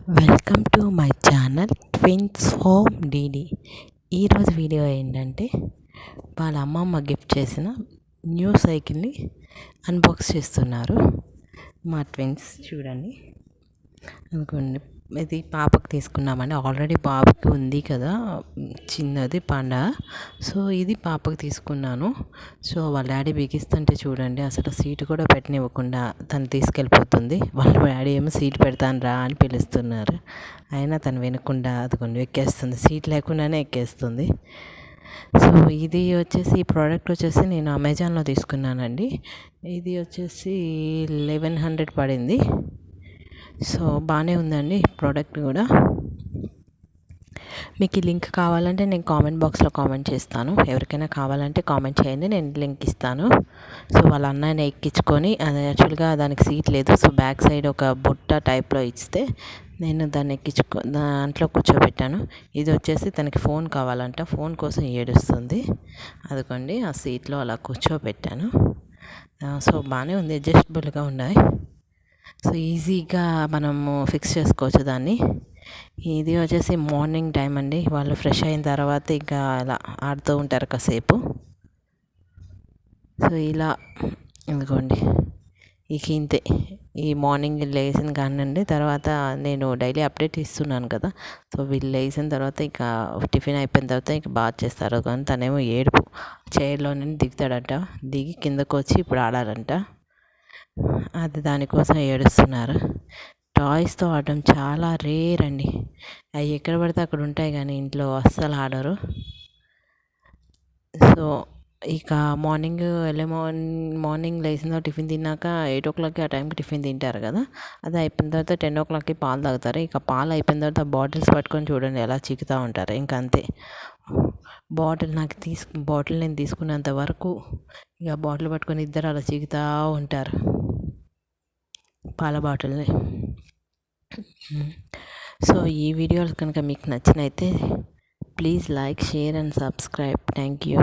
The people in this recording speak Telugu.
Welcome to my channel twins home DD. ఈరోజు వీడియో ఏంటంటే వాళ్ళ అమ్మమ్మ గిఫ్ట్ చేసిన న్యూ సైకిల్ని అన్బాక్స్ చేస్తున్నారు మా ట్విన్స్. చూడండి, అనుకోండి, ఇది పాపకు తీసుకున్నామండి. ఆల్రెడీ బాబుకి ఉంది కదా చిన్నది పండగ, సో ఇది పాపకు తీసుకున్నాను. సో వాళ్ళ డాడీ బిగిస్తుంటే చూడండి, అసలు సీటు కూడా పెట్టనివ్వకుండా తను తీసుకెళ్ళిపోతుంది. వాళ్ళ డాడీ ఏమో సీట్ పెడతాను రా అని పిలుస్తున్నారు, అయినా తను వినకుండా అదిగోండి ఎక్కేస్తుంది, సీట్ లేకుండానే ఎక్కేస్తుంది. సో ఇది వచ్చేసి ఈ ప్రోడక్ట్ వచ్చేసి నేను అమెజాన్లో తీసుకున్నానండి. ఇది వచ్చేసి 1100 పడింది. సో బాగానే ఉందండి ప్రోడక్ట్ కూడా. మీకు ఈ లింక్ కావాలంటే నేను కామెంట్ బాక్స్లో కామెంట్ చేస్తాను. ఎవరికైనా కావాలంటే కామెంట్ చేయండి, నేను లింక్ ఇస్తాను. సో వాళ్ళ అన్నయ్యని ఎక్కించుకొని, అది యాక్చువల్గా దానికి సీట్ లేదు, సో బ్యాక్ సైడ్ ఒక బుట్ట టైప్లో ఇస్తే నేను దాన్ని దాంట్లో కూర్చోబెట్టాను. ఇది వచ్చేసి తనకి ఫోన్ కావాలంట, ఫోన్ కోసం ఏడుస్తుంది. అదిగోండి ఆ సీట్లో అలా కూర్చోబెట్టాను. సో బాగానే ఉంది, అడ్జస్టబుల్గా ఉన్నాయి. సో ఈజీగా మనము ఫిక్స్ చేసుకోవచ్చు దాన్ని. ఇది వచ్చేసి మార్నింగ్ టైం అండి, వాళ్ళు ఫ్రెష్ అయిన తర్వాత ఇంకా అలా ఆడుతూ ఉంటారు కాసేపు. సో ఇలా ఇదిగోండి, ఇక ఇంతే. ఈ మార్నింగ్ లేచిన కానివ్వండి, తర్వాత నేను డైలీ అప్డేట్ ఇస్తున్నాను కదా, సో వీళ్ళు లేచిన తర్వాత ఇక టిఫిన్ అయిపోయిన తర్వాత ఇక బాగా చేస్తారు. కానీ తనేమో ఏడుపు, చైర్లో నుండి దిగుతాడంట, దిగి కిందకు వచ్చి ఇప్పుడు ఆడాలంట. అది దానికోసం ఏడుస్తున్నారు. టాయ్స్తో ఆడడం చాలా రేర్ అండి, అవి ఎక్కడ పడితే అక్కడ ఉంటాయి కానీ ఇంట్లో అస్సలు ఆడరు. సో ఇక మార్నింగ్ లేచిన టిఫిన్ తిన్నాక 8 o'clock ఆ టైంకి టిఫిన్ తింటారు కదా, అది అయిపోయిన తర్వాత 10 o'clockకి పాలు తాగుతారు. ఇక పాలు అయిపోయిన తర్వాత బాటిల్స్ పట్టుకొని చూడండి ఎలా చిక్కుతూ ఉంటారు. ఇంక అంతే, బాటిల్ నేను తీసుకున్నంత వరకు ఇక బాటిల్ పట్టుకొని ఇద్దరు అలా చిక్కుతూ ఉంటారు పాల బాటిల్ని. సో ఈ వీడియోలు కనుక మీకు నచ్చినైతే please like, share and subscribe. Thank you.